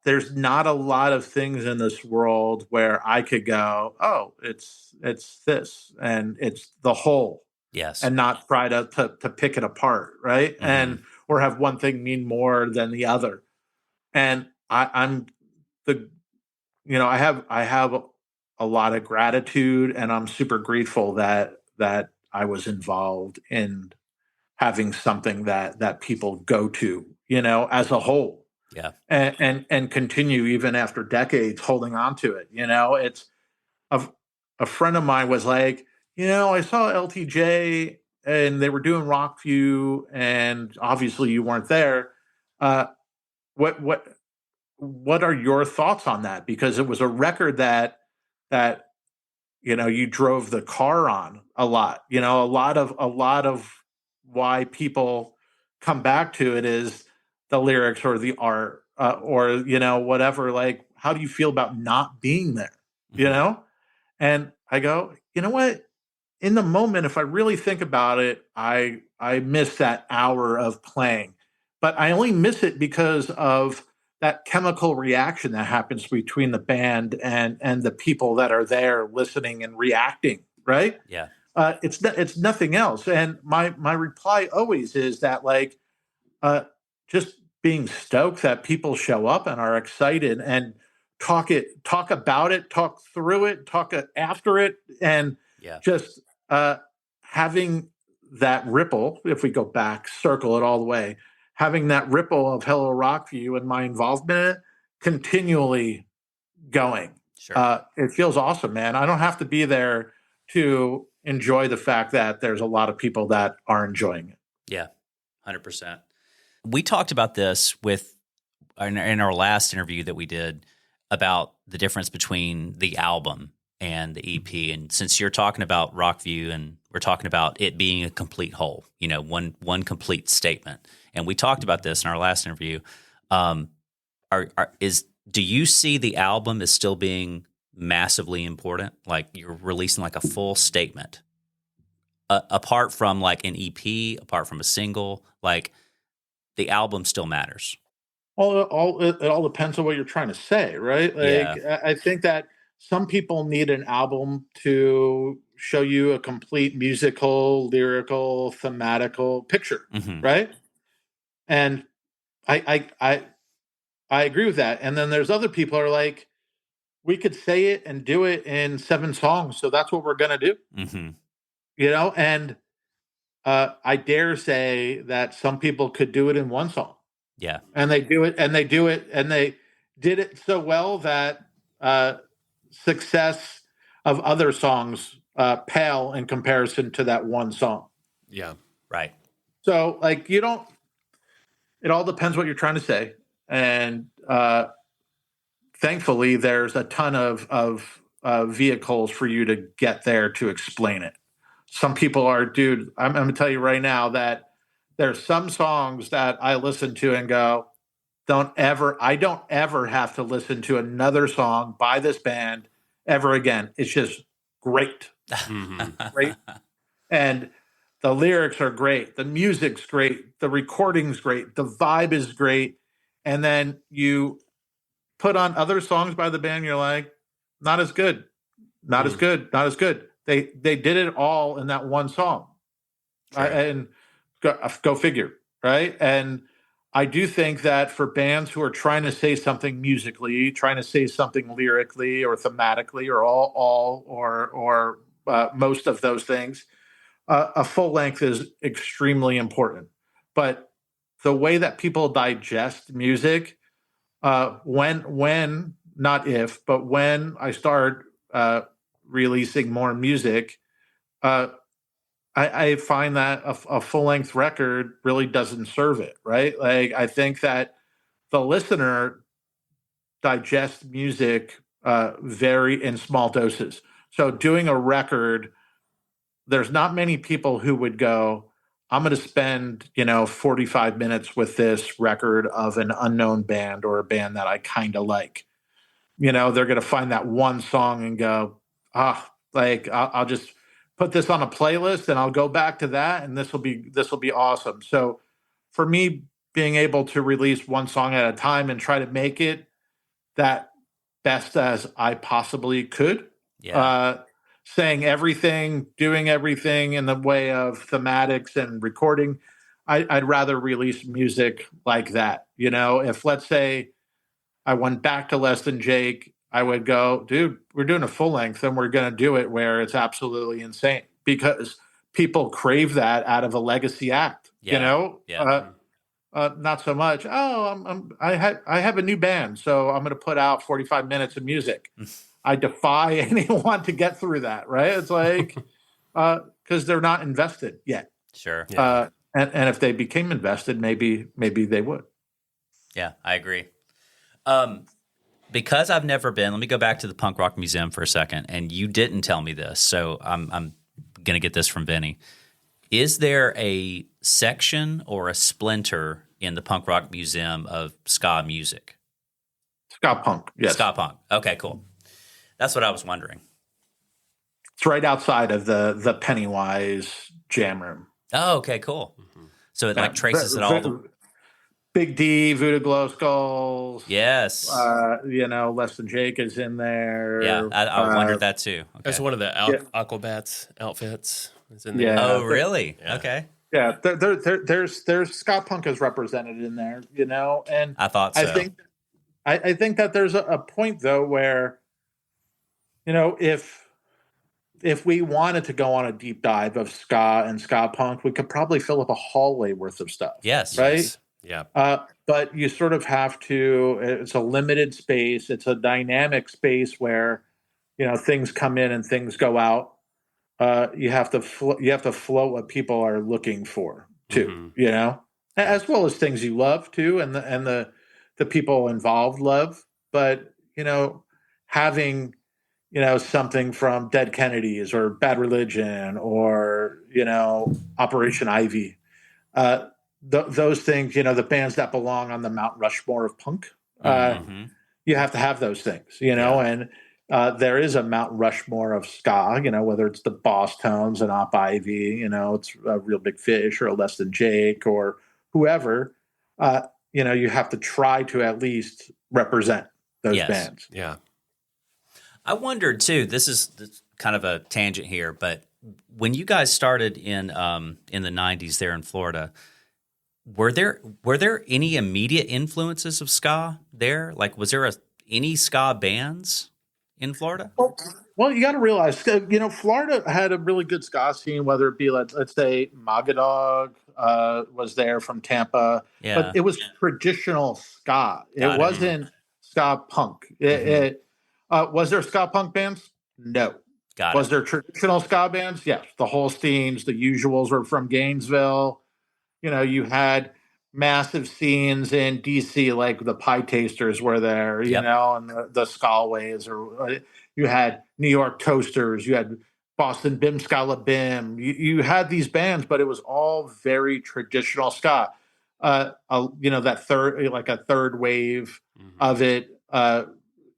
[SPEAKER 3] there's not a lot of things in this world where I could go, oh, it's this, and it's the whole,
[SPEAKER 1] yes,
[SPEAKER 3] and not try to pick it apart, right? And or have one thing mean more than the other. And I have a lot of gratitude, and I'm super grateful that I was involved in having something that people go to, as a whole.
[SPEAKER 1] Yeah.
[SPEAKER 3] And continue even after decades holding on to it. It's a friend of mine was like, I saw LTJ and they were doing Rockview, and obviously you weren't there. What are your thoughts on that? Because it was a record that you drove the car on a lot. A lot of why people come back to it is the lyrics or the art, or whatever. Like, how do you feel about not being there? And I go, you know what? In the moment, if I really think about it, I miss that hour of playing, but I only miss it because of that chemical reaction that happens between the band and the people that are there listening and reacting, right?
[SPEAKER 1] Yeah.
[SPEAKER 3] It's nothing else. And my reply always is that, like, just being stoked that people show up and are excited and talk about it, talk through it, talk after it, and just having that ripple, if we go back, circle it all the way, having that ripple of Hello Rockview and my involvement in it continually going.
[SPEAKER 1] Sure.
[SPEAKER 3] It feels awesome, man. I don't have to be there to enjoy the fact that there's a lot of people that are enjoying it.
[SPEAKER 1] Yeah, 100%. We talked about this in our last interview that we did about the difference between the album and the EP. And since you're talking about Rockview and we're talking about it being a complete whole, one complete statement. And we talked about this in our last interview. Do you see the album as still being massively important? Like, you're releasing like a full statement, apart from like an EP, apart from a single, like the album still matters.
[SPEAKER 3] Well, it all depends on what you're trying to say, right? Like, I think that some people need an album to show you a complete musical, lyrical, thematical picture,
[SPEAKER 1] Mm-hmm.
[SPEAKER 3] right? And I agree with that. And then there's other people who are like, we could say it and do it in 7 songs, so that's what we're gonna do.
[SPEAKER 1] Mm-hmm.
[SPEAKER 3] And I dare say that some people could do it in 1 song.
[SPEAKER 1] Yeah.
[SPEAKER 3] And they do it, and they did it so well that success of other songs pale in comparison to that 1 song.
[SPEAKER 2] Yeah.
[SPEAKER 1] Right.
[SPEAKER 3] So, like, it all depends what you're trying to say. And thankfully, there's a ton of vehicles for you to get there to explain it. Some people are, dude, I'm going to tell you right now that there's some songs that I listen to and go, I don't ever have to listen to another song by this band ever again. It's just great.
[SPEAKER 2] Mm-hmm.
[SPEAKER 3] Great. And the lyrics are great. The music's great. The recording's great. The vibe is great. And then you put on other songs by the band, you're like, not as good. Not as good. Not as good. They did it all in that 1 song. And go figure, right? And I do think that for bands who are trying to say something musically, trying to say something lyrically or thematically, or all or most of those things, a full length is extremely important. But the way that people digest music, when not if, but when I start releasing more music, I find that a full length record really doesn't serve it, right? Like, I think that the listener digests music very in small doses. So doing a record, there's not many people who would go, I'm going to spend 45 minutes with this record of an unknown band or a band that I kind of like. They're going to find that 1 song and go, like, I'll just put this on a playlist and I'll go back to that, and this will be awesome. So for me, being able to release 1 song at a time and try to make it that best as I possibly could, saying everything, doing everything in the way of thematics and recording, I'd rather release music like that. If, let's say, I went back to Less Than Jake, I would go, dude, we're doing a full length and we're going to do it where it's absolutely insane, because people crave that out of a legacy act.
[SPEAKER 1] Yeah.
[SPEAKER 3] Not so much. Oh, I have a new band, so I'm going to put out 45 minutes of music. I defy anyone to get through that. Right? It's like, because they're not invested yet.
[SPEAKER 1] Sure.
[SPEAKER 3] Yeah. And if they became invested, maybe they would.
[SPEAKER 1] Yeah, I agree. Because I've never been, let me go back to the Punk Rock Museum for a second, and you didn't tell me this, so I'm going to get this from Vinnie. Is there a section or a splinter in the Punk Rock Museum of ska music?
[SPEAKER 3] Ska-punk, yes.
[SPEAKER 1] Ska-punk. Okay, cool. That's what I was wondering.
[SPEAKER 3] It's right outside of the Pennywise jam room.
[SPEAKER 1] Oh, okay, cool. Mm-hmm. So it traces it all.
[SPEAKER 3] Big D, Voodoo Glow Skulls.
[SPEAKER 1] Yes.
[SPEAKER 3] Less Than Jake is in there.
[SPEAKER 1] Yeah, I wondered that too. Okay.
[SPEAKER 2] That's one of the Aquabats outfits. Is in there.
[SPEAKER 1] Yeah. Oh, really?
[SPEAKER 2] Yeah.
[SPEAKER 1] Okay.
[SPEAKER 3] Yeah, there's ska punk is represented in there, and
[SPEAKER 1] I thought so.
[SPEAKER 3] I think that there's a point though where, if we wanted to go on a deep dive of ska and ska punk, we could probably fill up a hallway worth of stuff.
[SPEAKER 1] Yes.
[SPEAKER 3] Right.
[SPEAKER 2] Yes. Yeah.
[SPEAKER 3] But you sort of have to. It's a limited space. It's a dynamic space where, things come in and things go out. You have to float what people are looking for too.
[SPEAKER 2] Mm-hmm.
[SPEAKER 3] As well as things you love too, and the people involved love. But having something from Dead Kennedys or Bad Religion or Operation Ivy. Those things, the bands that belong on the Mount Rushmore of punk, you have to have those things, and there is a Mount Rushmore of ska, whether it's the Boss Tones and Op Ivy, it's a Real Big Fish or a Less Than Jake or whoever, you have to try to at least represent those bands.
[SPEAKER 2] Yeah.
[SPEAKER 1] I wondered too, this is kind of a tangent here, but when you guys started in the 90s there in Florida, were there any immediate influences of ska there? Like, was there any ska bands in Florida?
[SPEAKER 3] Well, you got to realize, Florida had a really good ska scene, whether it be, let's say, Magadog was there from Tampa, but it was traditional ska. It wasn't ska-punk. Was there ska-punk bands? No. Was there traditional ska bands? Yes. The Holsteins, the Usuals were from Gainesville. You had massive scenes in DC, like the Pie Tasters were there, and the Scalways, or you had New York Toasters, you had Boston Bim Scala Bim. You had these bands, but it was all very traditional ska. That third wave of it,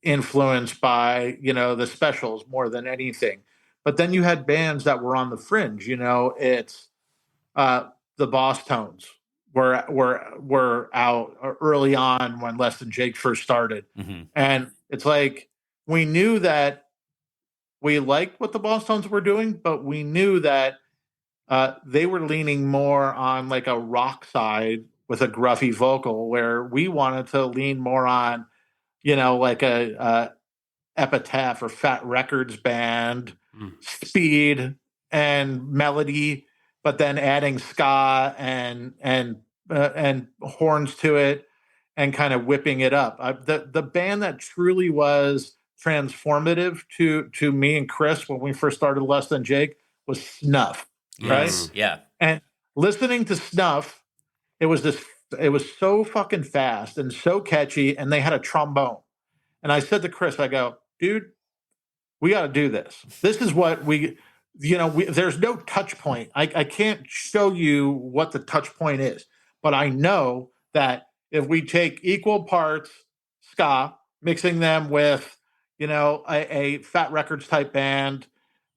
[SPEAKER 3] influenced by the Specials more than anything. But then you had bands that were on the fringe. It's the Boss Tones were out early on when Less Than Jake first started, and it's like we knew that we liked what the Boss Tones were doing, but we knew that they were leaning more on like a rock side with a gruffy vocal, where we wanted to lean more on, like a Epitaph or Fat Records band, speed and melody, but then adding ska and horns to it and kind of whipping it up. The band that truly was transformative to me and Chris when we first started Less Than Jake was Snuff, right?
[SPEAKER 1] Yeah.
[SPEAKER 3] And listening to Snuff, it was so fucking fast and so catchy, and they had a trombone. And I said to Chris, I go, dude, we got to do this. This is what there's no touch point. I can't show you what the touch point is, but I know that if we take equal parts ska, mixing them with, a Fat Records type band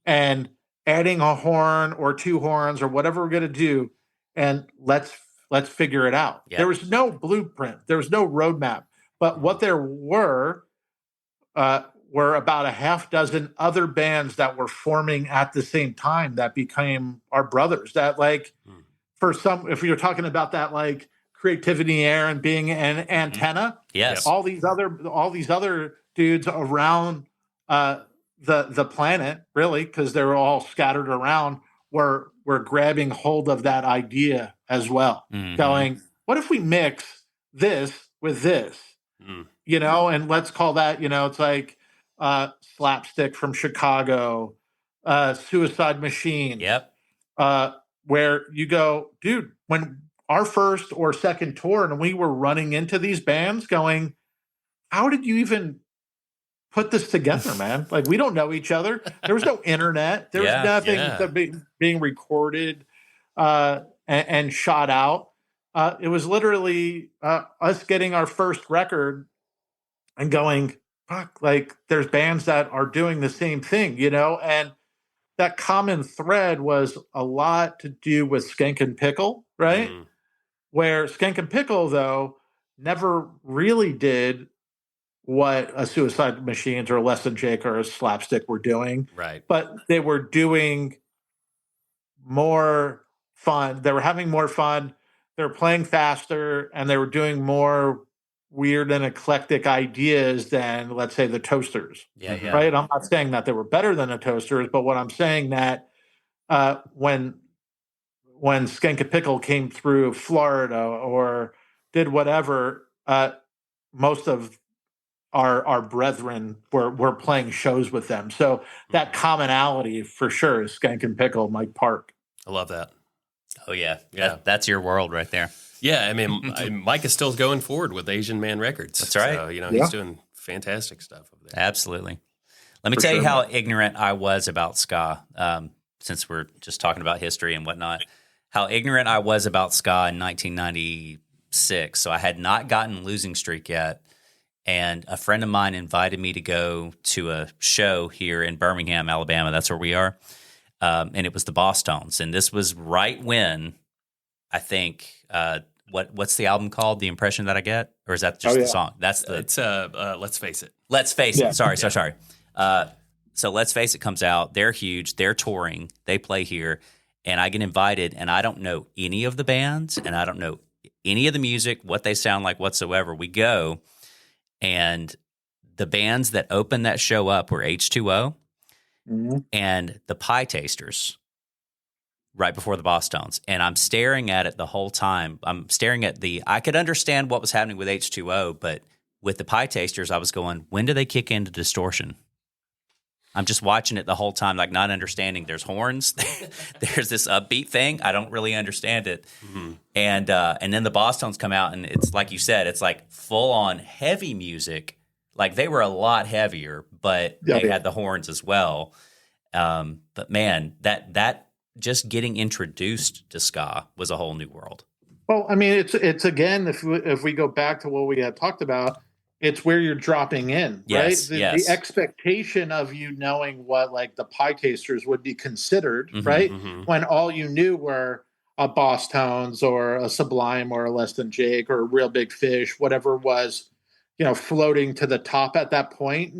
[SPEAKER 3] and adding a horn or two horns or whatever we're going to do, and let's figure it out. Yep. There was no blueprint. There was no roadmap. But what there were about a half dozen other bands that were forming at the same time that became our brothers. That, like, if you're talking about that, like, creativity air and being an antenna,
[SPEAKER 1] yes,
[SPEAKER 3] all these other dudes around the planet, really, because they're all scattered around, were grabbing hold of that idea as well, going, what if we mix this with this, and let's call that, it's like Slapstick from Chicago, Suicide Machine.
[SPEAKER 1] Yep.
[SPEAKER 3] Where you go, dude, when our first or second tour and we were running into these bands going, how did you even put this together, man? Like, we don't know each other. There was no internet. There was nothing being recorded and shot out. It was literally us getting our first record and going, fuck, like, there's bands that are doing the same thing, and that common thread was a lot to do with Skank and Pickle, right? Where Skank and Pickle, though, never really did what a Suicide Machines or a Less Than Jake or a Slapstick were doing.
[SPEAKER 2] Right.
[SPEAKER 3] But they were doing more fun. They were having more fun. They were playing faster, and they were doing more weird and eclectic ideas than, let's say, the Toasters.
[SPEAKER 1] Yeah.
[SPEAKER 3] Right? I'm not saying that they were better than the Toasters, but what I'm saying that when Skank and Pickle came through Florida or did whatever, most of our brethren were playing shows with them. So that commonality for sure is Skank and Pickle, Mike Park.
[SPEAKER 2] I love that.
[SPEAKER 1] Oh yeah. That's your world right there.
[SPEAKER 2] Yeah, I mean, Mike is still going forward with Asian Man Records.
[SPEAKER 1] That's right.
[SPEAKER 2] So, he's doing fantastic stuff over there.
[SPEAKER 1] Absolutely. Let me tell you how ignorant I was about ska, since we're just talking about history and whatnot, how ignorant I was about ska in 1996. So I had not gotten Losing Streak yet, and a friend of mine invited me to go to a show here in Birmingham, Alabama. That's where we are. And it was the Boss Tones. And this was right when, I think, what's the album called? The Impression That I Get? Or is that just the song? It's
[SPEAKER 2] Let's Face It.
[SPEAKER 1] Let's Face It. Sorry. So Let's Face It comes out. They're huge. They're touring. They play here. And I get invited, and I don't know any of the bands, and I don't know any of the music, what they sound like whatsoever. We go, and the bands that opened that show up were H2O and the Pie Tasters right before the Boss Tones. And I'm staring at it the whole time. I'm staring at I could understand what was happening with H2O, but with the Pie Tasters, I was going, when do they kick into distortion? I'm just watching it the whole time, like not understanding. There's horns. There's this upbeat thing. I don't really understand it. And then the Boss Tones come out, and it's like you said, it's like full on heavy music. Like they were a lot heavier, but they had the horns as well. But man, that just getting introduced to ska was a whole new world.
[SPEAKER 3] Well, I mean, it's again, if we go back to what we had talked about, it's where you're dropping in, right? The expectation of you knowing what like the Pie Tasters would be considered, right? When all you knew were a Boss Tones or a Sublime or a Less Than Jake or a Real Big Fish, whatever was, floating to the top at that point,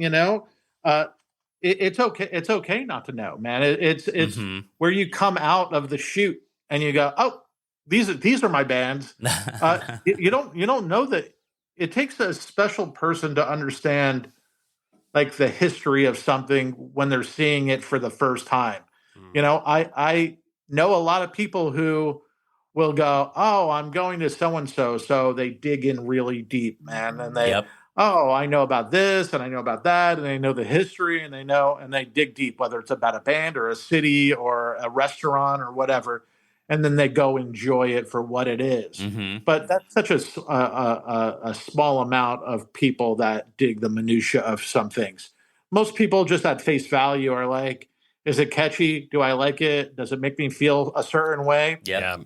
[SPEAKER 3] it's okay. It's okay not to know, man. It's where you come out of the chute and you go, oh, these are my bands. You don't know that. It takes a special person to understand like the history of something when they're seeing it for the first time. I know a lot of people who will go, oh, I'm going to so-and-so. So they dig in really deep, man. And they, oh, I know about this and I know about that. And they know the history and they dig deep, whether it's about a band or a city or a restaurant or whatever. And then they go enjoy it for what it is. But that's such a small amount of people that dig the minutia of some things. Most people just at face value are like, is it catchy? Do I like it? Does it make me feel a certain way? Fuck yeah,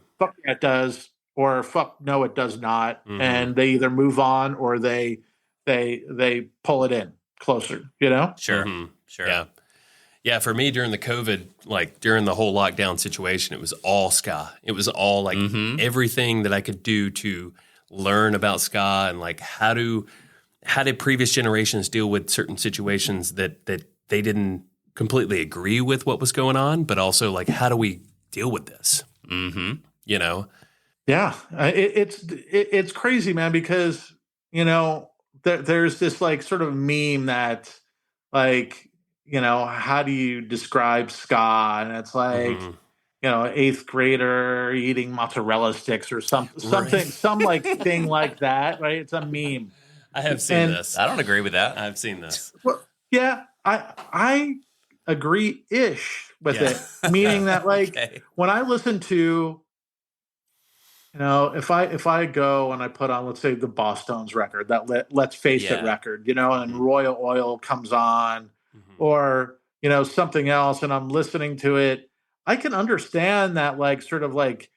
[SPEAKER 3] it does. Or fuck no, it does not. And they either move on or they pull it in closer,
[SPEAKER 1] Sure.
[SPEAKER 2] Yeah, for me during the COVID, like during the whole lockdown situation, it was all ska. It was all like everything that I could do to learn about ska and like how did previous generations deal with certain situations that they didn't completely agree with what was going on, but also like how do we deal with this?
[SPEAKER 3] Yeah, it's crazy, man, because there's this like sort of meme that like. How do you describe ska? And it's like, eighth grader eating mozzarella sticks or something, some like thing like that, right? It's a meme.
[SPEAKER 2] I have seen this.
[SPEAKER 1] I don't agree with that.
[SPEAKER 2] I've seen this.
[SPEAKER 3] Well, yeah, I agree-ish with it, meaning that like when I listen to, if I go and I put on, let's say the Boss Tones record, that Let's Face It record, and Royal Oil comes on. Or, something else, and I'm listening to it, I can understand that, like, sort of like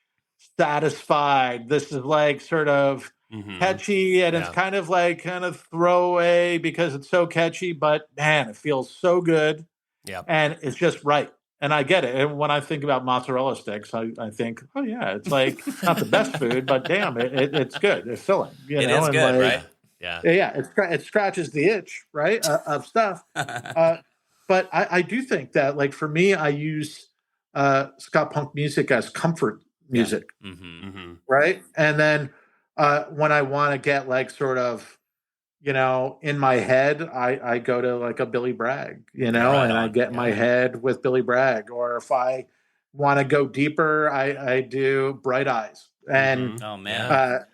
[SPEAKER 3] satisfied. This is like sort of catchy, and it's kind of throwaway because it's so catchy, but man, it feels so good. And it's just right. And I get it. And when I think about mozzarella sticks, I think, oh yeah, it's like not the best food, but damn, it's good. It's filling.
[SPEAKER 1] It is good, right?
[SPEAKER 3] Yeah. It scratches the itch, right, of stuff. But I do think that, like, for me, I use ska-punk music as comfort music, right? And then when I want to get, like, sort of, in my head, I go to, like, a Billy Bragg, and I get my head with Billy Bragg. Or if I want to go deeper, I do Bright Eyes. And,
[SPEAKER 1] oh, man.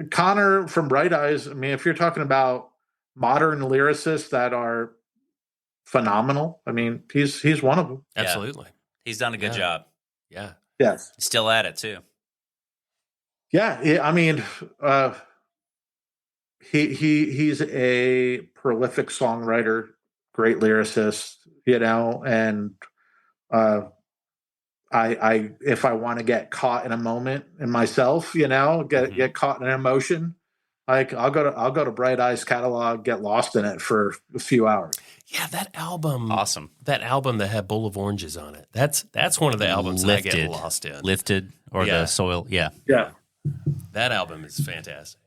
[SPEAKER 3] Connor from Bright Eyes, if you're talking about modern lyricists that are phenomenal, he's one of them.
[SPEAKER 2] Absolutely.
[SPEAKER 1] He's done a good job.
[SPEAKER 2] Yeah.
[SPEAKER 3] Yes.
[SPEAKER 1] He's still at it too.
[SPEAKER 3] Yeah. He's a prolific songwriter, great lyricist, and I if I want to get caught in a moment in myself, get caught in an emotion, like I'll go to Bright Eyes catalog, get lost in it for a few hours.
[SPEAKER 2] Yeah, that album,
[SPEAKER 1] awesome.
[SPEAKER 2] That album that had Bowl of Oranges on it. That's one of the albums that I get lost in.
[SPEAKER 1] Lifted or the Soil, yeah.
[SPEAKER 2] That album is fantastic.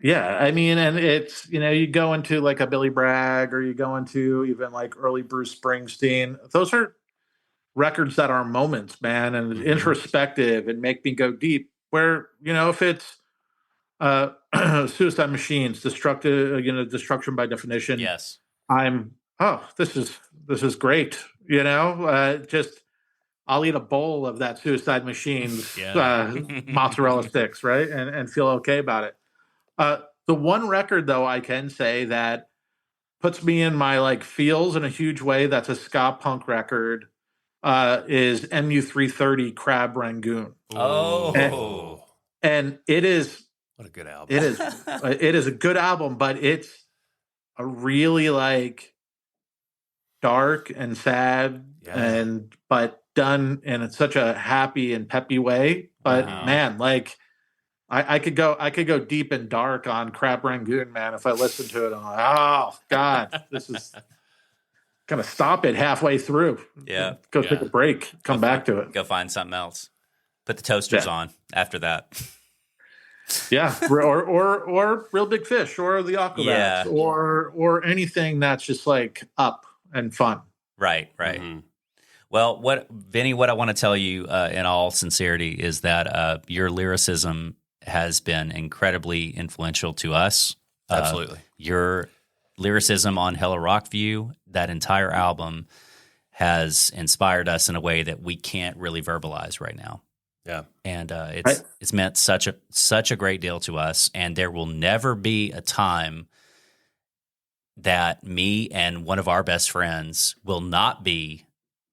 [SPEAKER 3] Yeah, I mean, and it's, you go into like a Billy Bragg, or you go into even like early Bruce Springsteen. Those are records that are moments, man, and introspective and make me go deep. Where, if it's Suicide Machines, destruction by definition.
[SPEAKER 1] Yes.
[SPEAKER 3] This is great. Just I'll eat a bowl of that Suicide Machines mozzarella sticks, right, and feel okay about it. The one record, though, I can say that puts me in my like feels in a huge way. That's a ska-punk record. Is MU330 Crab Rangoon.
[SPEAKER 1] Oh,
[SPEAKER 3] and it is
[SPEAKER 2] what a good album.
[SPEAKER 3] It is a good album, but it's a really like dark and sad, but done in such a happy and peppy way. But man, like I could go deep and dark on Crab Rangoon, man. If I listen to it, I'm like, oh God, this is gonna stop it halfway through.
[SPEAKER 1] Yeah,
[SPEAKER 3] go take a break, come back to it,
[SPEAKER 1] go find something else. Put the toasters on after that.
[SPEAKER 3] Yeah, or Real Big Fish, or the Aquabats, or anything that's just like up and fun.
[SPEAKER 1] Right. Well, Vinnie, what I want to tell you in all sincerity is that your lyricism has been incredibly influential to us.
[SPEAKER 2] Absolutely.
[SPEAKER 1] Your lyricism on Hello Rockview, that entire album, has inspired us in a way that we can't really verbalize right now.
[SPEAKER 2] Yeah.
[SPEAKER 1] And it's meant such a great deal to us, and there will never be a time that me and one of our best friends will not be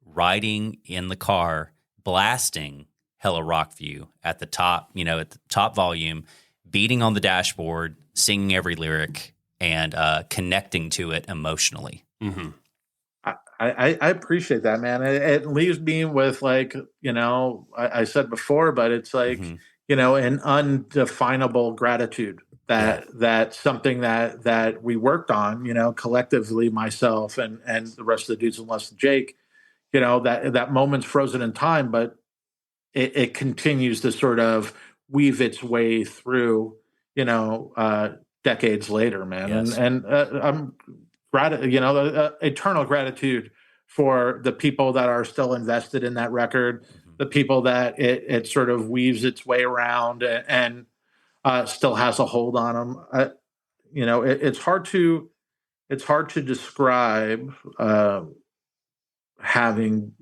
[SPEAKER 1] riding in the car blasting Hello Rockview at the top, at the top volume, beating on the dashboard, singing every lyric, and connecting to it emotionally.
[SPEAKER 3] Mm-hmm. I appreciate that, man. It leaves me with like, I said before, but it's like, an undefinable gratitude that something that we worked on, collectively, myself and the rest of the dudes and less than Jake, that moment's frozen in time, but it continues to sort of weave its way through, decades later, man.
[SPEAKER 1] Yes.
[SPEAKER 3] And I'm eternal gratitude for the people that are still invested in that record, the people that it sort of weaves its way around and still has a hold on them. It's hard to describe having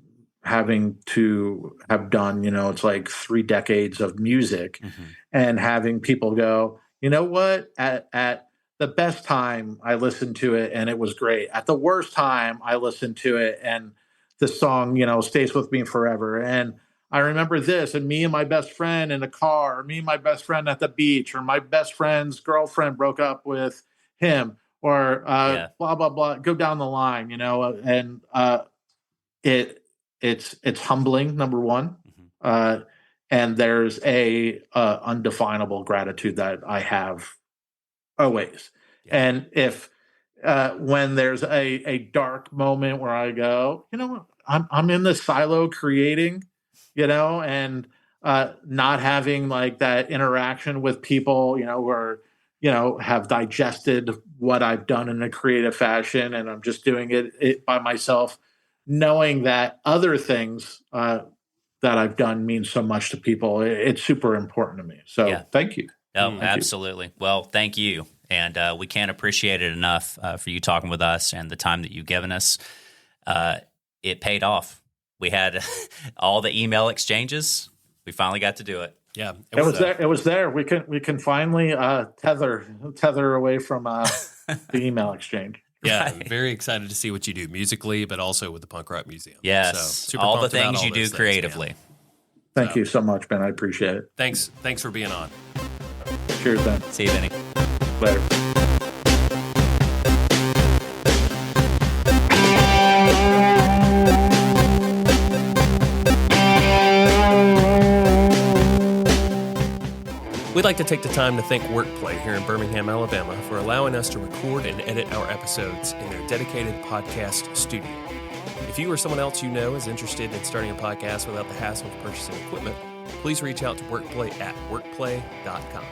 [SPEAKER 3] to have done, it's like 3 decades of music and having people go, you know what, at the best time I listened to it and it was great. At the worst time I listened to it and the song, stays with me forever. And I remember this, and me and my best friend in the car, or me and my best friend at the beach, or my best friend's girlfriend broke up with him, or blah, blah, blah, go down the line, and it's humbling, number one. And there's a undefinable gratitude that I have always. Yeah. And if when there's a dark moment where I go, I'm in the silo creating, and not having like that interaction with people, who are, have digested what I've done in a creative fashion, and I'm just doing it by myself, knowing that other things that I've done mean so much to people. It's super important to me. So thank you.
[SPEAKER 1] Oh, absolutely. Well, thank you. And we can't appreciate it enough for you talking with us and the time that you've given us. It paid off. We had all the email exchanges. We finally got to do it.
[SPEAKER 2] Yeah,
[SPEAKER 3] it was there. We can finally tether away from the email exchange.
[SPEAKER 2] Yeah, right. Very excited to see what you do musically, but also with the Punk Rock Museum.
[SPEAKER 1] Yes, so all the things you do creatively.
[SPEAKER 3] Thank you so much, Ben. I appreciate it.
[SPEAKER 2] Thanks for being on.
[SPEAKER 3] Cheers, Ben.
[SPEAKER 1] See you, Vinnie.
[SPEAKER 3] Later.
[SPEAKER 2] We'd like to take the time to thank Workplay here in Birmingham, Alabama, for allowing us to record and edit our episodes in their dedicated podcast studio. If you or someone else you know is interested in starting a podcast without the hassle of purchasing equipment, please reach out to Workplay at workplay.com.